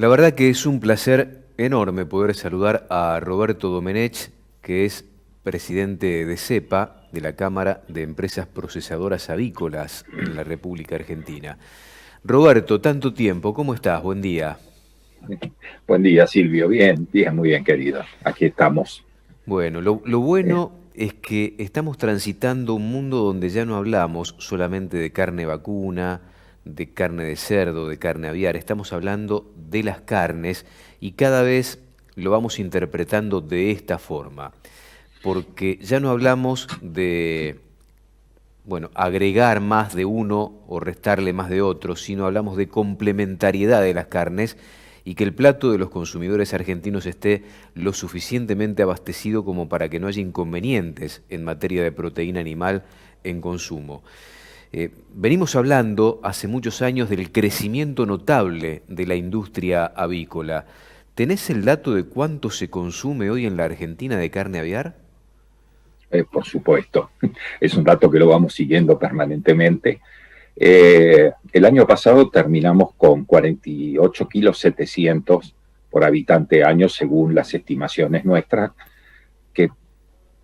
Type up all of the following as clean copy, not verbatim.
La verdad que es un placer enorme poder saludar a Roberto Domenech, que es presidente de CEPA, de la Cámara de Empresas Procesadoras Avícolas en la República Argentina. Roberto, tanto tiempo, ¿cómo estás? Buen día. Buen día, Silvio. Bien, bien, muy bien, querido. Aquí estamos. Bueno, lo Eh, bueno es que estamos transitando un mundo donde ya no hablamos solamente de carne vacuna, de carne de cerdo, de carne aviar, estamos hablando de las carnes y cada vez lo vamos interpretando de esta forma, porque ya no hablamos de, bueno, agregar más de uno o restarle más de otro, sino hablamos de complementariedad de las carnes y que el plato de los consumidores argentinos esté lo suficientemente abastecido como para que no haya inconvenientes en materia de proteína animal en consumo. Venimos hablando hace muchos años del crecimiento notable de la industria avícola. ¿Tenés el dato de cuánto se consume hoy en la Argentina de carne aviar? por supuesto, es un dato que lo vamos siguiendo permanentemente. El año pasado terminamos con 48 kilos 700 por habitante año, según las estimaciones nuestras, que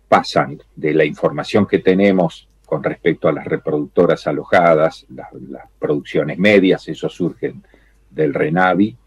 pasan de la información que tenemos con respecto a las reproductoras alojadas, las producciones medias, eso surge del RENAVI,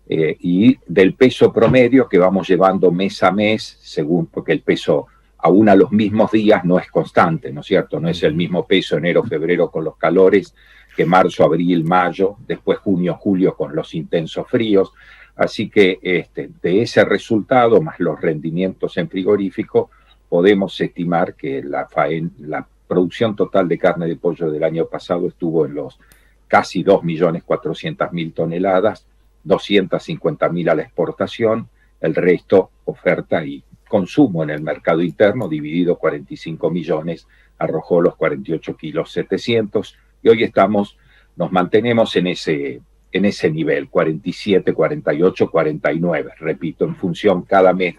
y del peso promedio que vamos llevando mes a mes, según, porque el peso aún a los mismos días no es constante, ¿no es cierto? No es el Ujú. mismo peso enero, febrero con los calores que marzo, abril, mayo, después junio, julio con los intensos fríos. Así que de ese resultado, más los rendimientos en frigorífico, podemos estimar que la producción total de carne de pollo del año pasado estuvo en los casi 2.400.000 toneladas, 250.000 a la exportación, el resto oferta y consumo en el mercado interno, dividido 45 millones, arrojó los 48 kilos 700, y hoy nos mantenemos en ese nivel, 47, 48, 49, repito, en función cada mes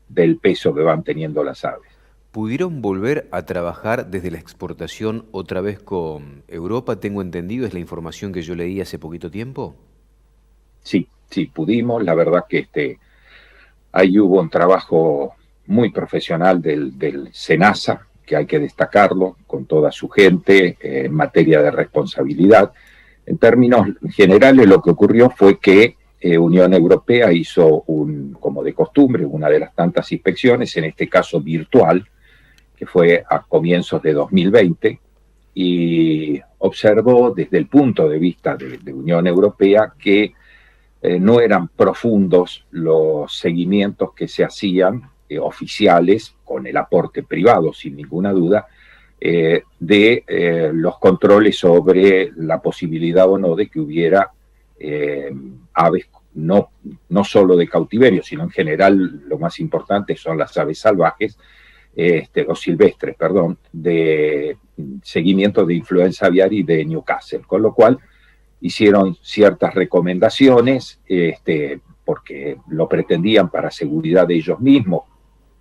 del peso que van teniendo las aves. ¿Pudieron volver a trabajar desde la exportación otra vez con Europa? Tengo entendido, es la información que yo leí hace poquito tiempo. Sí, sí, pudimos, la verdad que ahí hubo un trabajo muy profesional del SENASA, que hay que destacarlo, con toda su gente, en materia de responsabilidad. En términos generales, lo que ocurrió fue que Unión Europea hizo, como de costumbre, una de las tantas inspecciones, en este caso virtual, que fue a comienzos de 2020, y observó desde el punto de vista de Unión Europea que no eran profundos los seguimientos que se hacían, oficiales, con el aporte privado, sin ninguna duda, de los controles sobre la posibilidad o no de que hubiera aves, no solo de cautiverio, sino en general lo más importante son las aves salvajes, o silvestres, perdón, de seguimiento de influenza aviar y de Newcastle, con lo cual hicieron ciertas recomendaciones, porque lo pretendían para seguridad de ellos mismos,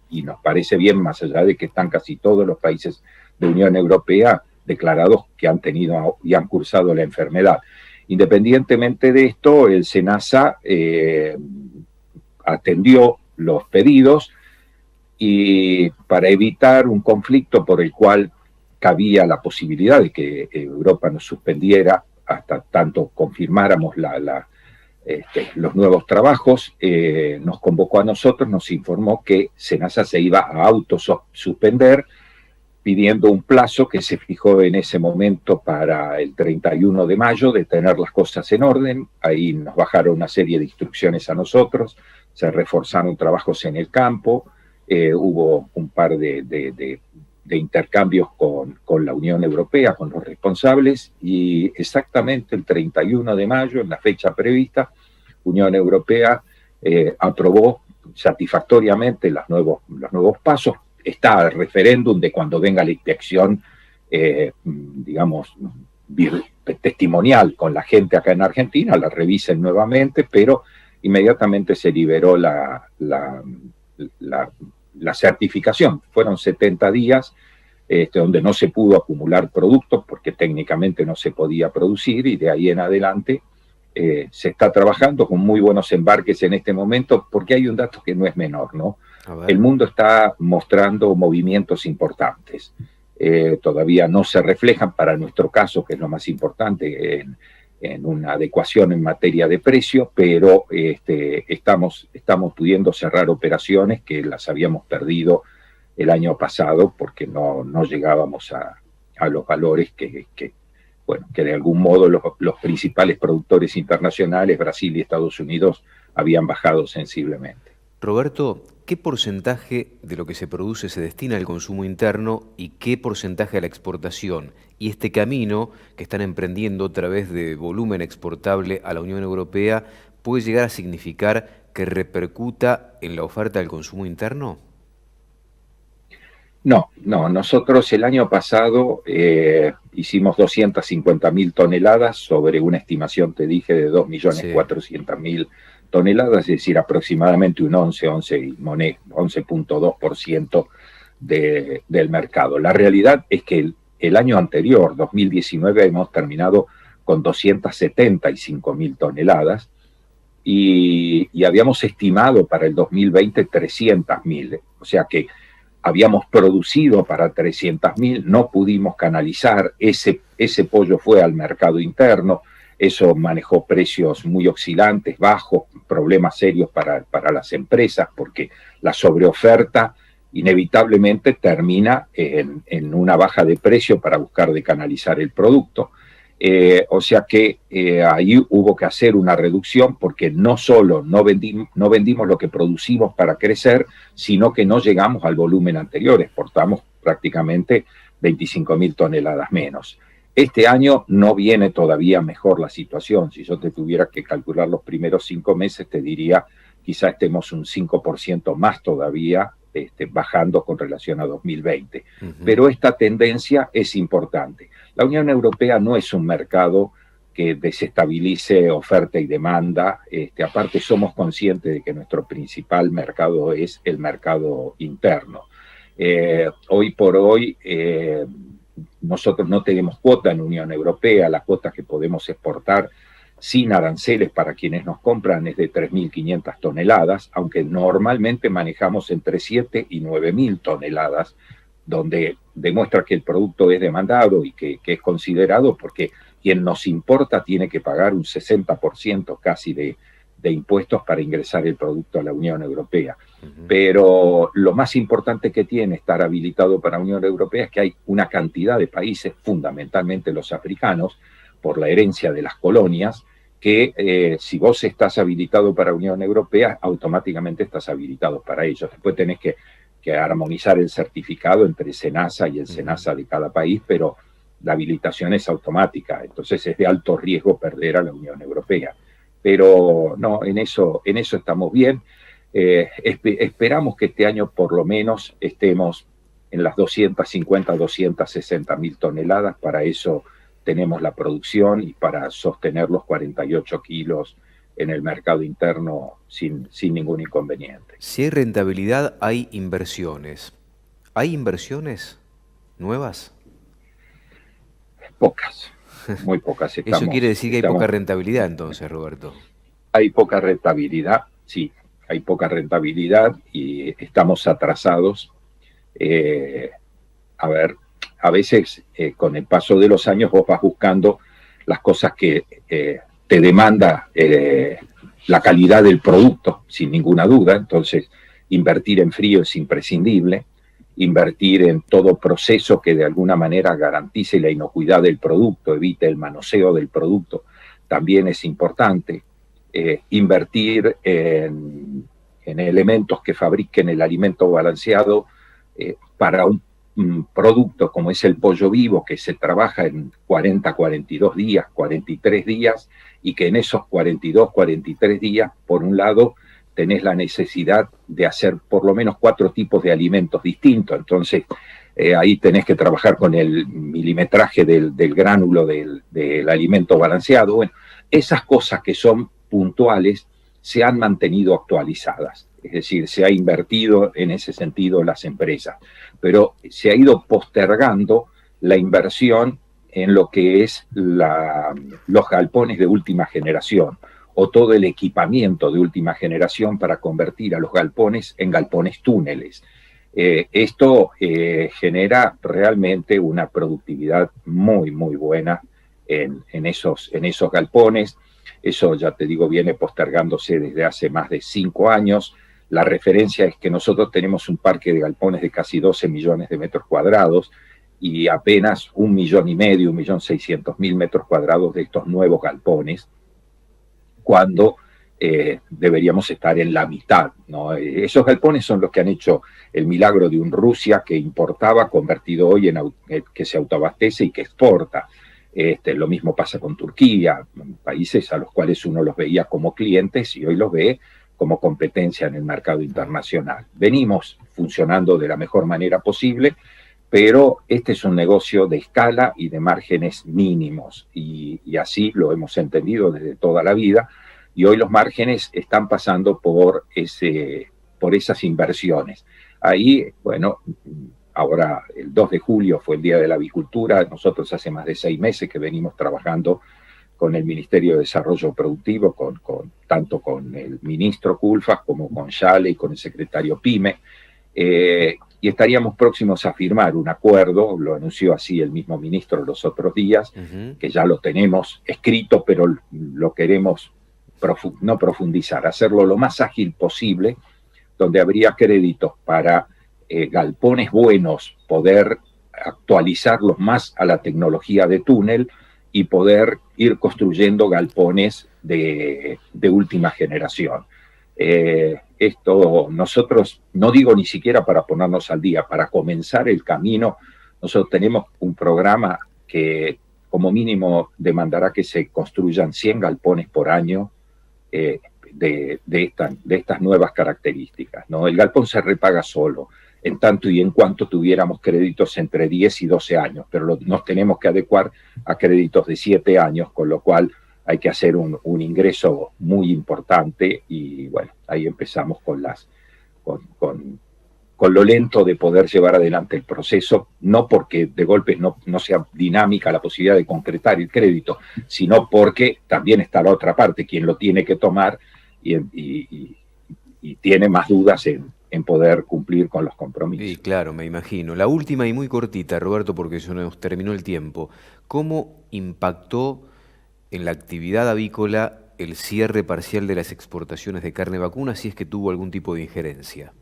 y nos parece bien, más allá de que están casi todos los países de Unión Europea declarados que han tenido y han cursado la enfermedad. Independientemente de esto, el SENASA atendió los pedidos, y para evitar un conflicto por el cual cabía la posibilidad de que Europa nos suspendiera hasta tanto confirmáramos los nuevos trabajos, nos convocó a nosotros, nos informó que SENASA se iba a autosuspender, pidiendo un plazo que se fijó en ese momento para el 31 de mayo, de tener las cosas en orden. Ahí nos bajaron una serie de instrucciones a nosotros, se reforzaron trabajos en el campo, hubo un par de intercambios con la Unión Europea, con los responsables, y exactamente el 31 de mayo, en la fecha prevista, Unión Europea aprobó satisfactoriamente los nuevos pasos. Está el referéndum de cuando venga la inspección, digamos, testimonial con la gente acá en Argentina, la revisen nuevamente, pero inmediatamente se liberó la certificación. Fueron 70 días donde no se pudo acumular productos porque técnicamente no se podía producir, y de ahí en adelante Se está trabajando con muy buenos embarques en este momento, porque hay un dato que no es menor, ¿no? El mundo está mostrando movimientos importantes. Todavía no se reflejan, para nuestro caso, que es lo más importante, en una adecuación en materia de precio, pero estamos pudiendo cerrar operaciones que las habíamos perdido el año pasado porque no llegábamos a los valores que de algún modo los principales productores internacionales, Brasil y Estados Unidos, habían bajado sensiblemente. Roberto, ¿qué porcentaje de lo que se produce se destina al consumo interno y qué porcentaje a la exportación? Y este camino que están emprendiendo a través de volumen exportable a la Unión Europea, ¿puede llegar a significar que repercuta en la oferta del consumo interno? No, nosotros el año pasado hicimos 250.000 toneladas sobre una estimación, te dije, de 2.400.000 toneladas, es decir, aproximadamente un 11.2% del mercado. La realidad es que el año anterior, 2019, hemos terminado con 275.000 toneladas y habíamos estimado para el 2020 300.000, o sea que habíamos producido para 300.000, no pudimos canalizar, ese pollo fue al mercado interno, eso manejó precios muy oscilantes, bajos, problemas serios para las empresas, porque la sobreoferta inevitablemente termina en una baja de precio para buscar de canalizar el producto. O sea que ahí hubo que hacer una reducción porque no solo no vendimos lo que producimos para crecer, sino que no llegamos al volumen anterior, exportamos prácticamente 25.000 toneladas menos. Este año no viene todavía mejor la situación. Si yo te tuviera que calcular los primeros 5 meses, te diría quizá estemos un 5% más todavía bajando con relación a 2020. Pero esta tendencia es importante. La Unión Europea no es un mercado que desestabilice oferta y demanda. Aparte, somos conscientes de que nuestro principal mercado es el mercado interno. Hoy por hoy, nosotros no tenemos cuota en Unión Europea. La cuota que podemos exportar sin aranceles para quienes nos compran es de 3.500 toneladas, aunque normalmente manejamos entre 7 y 9.000 toneladas, donde demuestra que el producto es demandado y que es considerado, porque quien nos importa tiene que pagar un 60% casi de impuestos para ingresar el producto a la Unión Europea. Pero lo más importante que tiene estar habilitado para la Unión Europea es que hay una cantidad de países, fundamentalmente los africanos, por la herencia de las colonias, que si vos estás habilitado para la Unión Europea, automáticamente estás habilitado para ellos. Después tenés que armonizar el certificado entre SENASA y el SENASA de cada país, pero la habilitación es automática, entonces es de alto riesgo perder a la Unión Europea. Pero no, en eso estamos bien. Esperamos que este año por lo menos estemos en las 250, 260.000 toneladas. Para eso tenemos la producción y para sostener los 48 kilos en el mercado interno sin ningún inconveniente. Si hay rentabilidad, hay inversiones. ¿Hay inversiones nuevas? Pocas, muy pocas. Eso quiere decir que hay poca rentabilidad entonces, Roberto. Hay poca rentabilidad, sí, hay poca rentabilidad y estamos atrasados. A veces con el paso de los años vos vas buscando las cosas que te demanda la calidad del producto, sin ninguna duda. Entonces, invertir en frío es imprescindible, invertir en todo proceso que de alguna manera garantice la inocuidad del producto, evite el manoseo del producto, también es importante. Invertir en elementos que fabriquen el alimento balanceado para un producto como es el pollo vivo, que se trabaja en 40, 42 días, 43 días, y que en esos 42, 43 días, por un lado, tenés la necesidad de hacer por lo menos 4 tipos de alimentos distintos. Entonces, ahí tenés que trabajar con el milimetraje del gránulo del alimento balanceado. Bueno, esas cosas que son puntuales se han mantenido actualizadas. Es decir, se ha invertido en ese sentido las empresas, pero se ha ido postergando la inversión en lo que es los galpones de última generación o todo el equipamiento de última generación para convertir a los galpones en galpones túneles. Esto genera realmente una productividad muy, muy buena en esos galpones. Eso, ya te digo, viene postergándose desde hace más de 5 años. La referencia es que nosotros tenemos un parque de galpones de casi 12 millones de metros cuadrados y apenas 1,5 millones, 1.600.000 metros cuadrados de estos nuevos galpones, cuando deberíamos estar en la mitad, ¿no? Esos galpones son los que han hecho el milagro de un Rusia que importaba, convertido hoy en que se autoabastece y que exporta. Lo mismo pasa con Turquía, países a los cuales uno los veía como clientes y hoy los ve como competencia en el mercado internacional. Venimos funcionando de la mejor manera posible, pero este es un negocio de escala y de márgenes mínimos, y así lo hemos entendido desde toda la vida, y hoy los márgenes están pasando por esas inversiones. Ahí, bueno, ahora el 2 de julio fue el Día de la Avicultura, nosotros hace más de 6 meses que venimos trabajando con el Ministerio de Desarrollo Productivo, tanto con el ministro Culfas como con Yale y con el secretario Pyme, y estaríamos próximos a firmar un acuerdo, lo anunció así el mismo ministro los otros días, que ya lo tenemos escrito, pero lo queremos no profundizar, hacerlo lo más ágil posible, donde habría créditos para galpones buenos, poder actualizarlos más a la tecnología de túnel y poder ir construyendo galpones de última generación. Esto nosotros, no digo ni siquiera para ponernos al día, para comenzar el camino, nosotros tenemos un programa que como mínimo demandará que se construyan 100 galpones por año de estas nuevas características, ¿no? El galpón se repaga solo, en tanto y en cuanto tuviéramos créditos entre 10 y 12 años, pero nos tenemos que adecuar a créditos de 7 años, con lo cual hay que hacer un ingreso muy importante y bueno, ahí empezamos con lo lento de poder llevar adelante el proceso, no porque de golpe no sea dinámica la posibilidad de concretar el crédito, sino porque también está la otra parte, quien lo tiene que tomar y tiene más dudas en poder cumplir con los compromisos. Sí, claro, me imagino. La última y muy cortita, Roberto, porque se nos terminó el tiempo. ¿Cómo impactó en la actividad avícola el cierre parcial de las exportaciones de carne vacuna, si es que tuvo algún tipo de injerencia?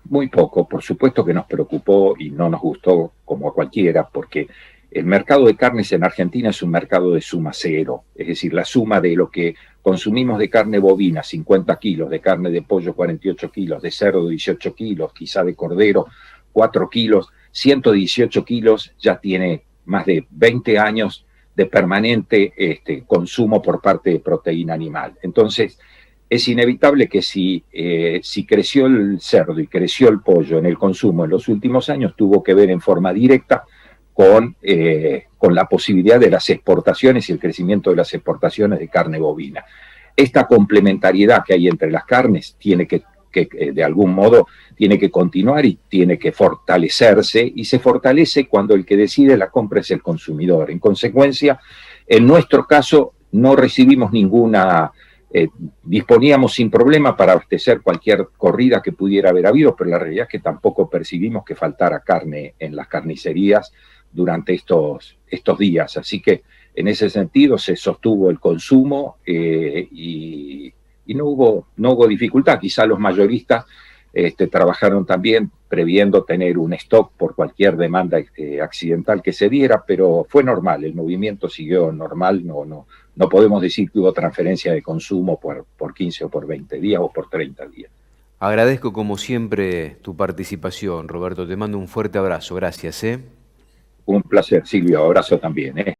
Muy poco, por supuesto que nos preocupó y no nos gustó como a cualquiera, porque el mercado de carnes en Argentina es un mercado de suma cero, es decir, la suma de lo que consumimos de carne bovina, 50 kilos, de carne de pollo, 48 kilos, de cerdo, 18 kilos, quizá de cordero, 4 kilos, 118 kilos, ya tiene más de 20 años de permanente consumo por parte de proteína animal. Entonces, es inevitable que si creció el cerdo y creció el pollo en el consumo en los últimos años, tuvo que ver en forma directa con la posibilidad de las exportaciones y el crecimiento de las exportaciones de carne bovina. Esta complementariedad que hay entre las carnes tiene que de algún modo tiene que continuar y tiene que fortalecerse, y se fortalece cuando el que decide la compra es el consumidor. En consecuencia, en nuestro caso no recibimos ninguna... disponíamos sin problema para abastecer cualquier corrida que pudiera haber habido, pero la realidad es que tampoco percibimos que faltara carne en las carnicerías durante estos días. Así que en ese sentido se sostuvo el consumo y no hubo dificultad. Quizá los mayoristas trabajaron también previendo tener un stock por cualquier demanda accidental que se diera, pero fue normal, el movimiento siguió normal, no podemos decir que hubo transferencia de consumo por 15 o por 20 días o por 30 días. Agradezco como siempre tu participación, Roberto, te mando un fuerte abrazo, gracias. Un placer, Silvio, abrazo también.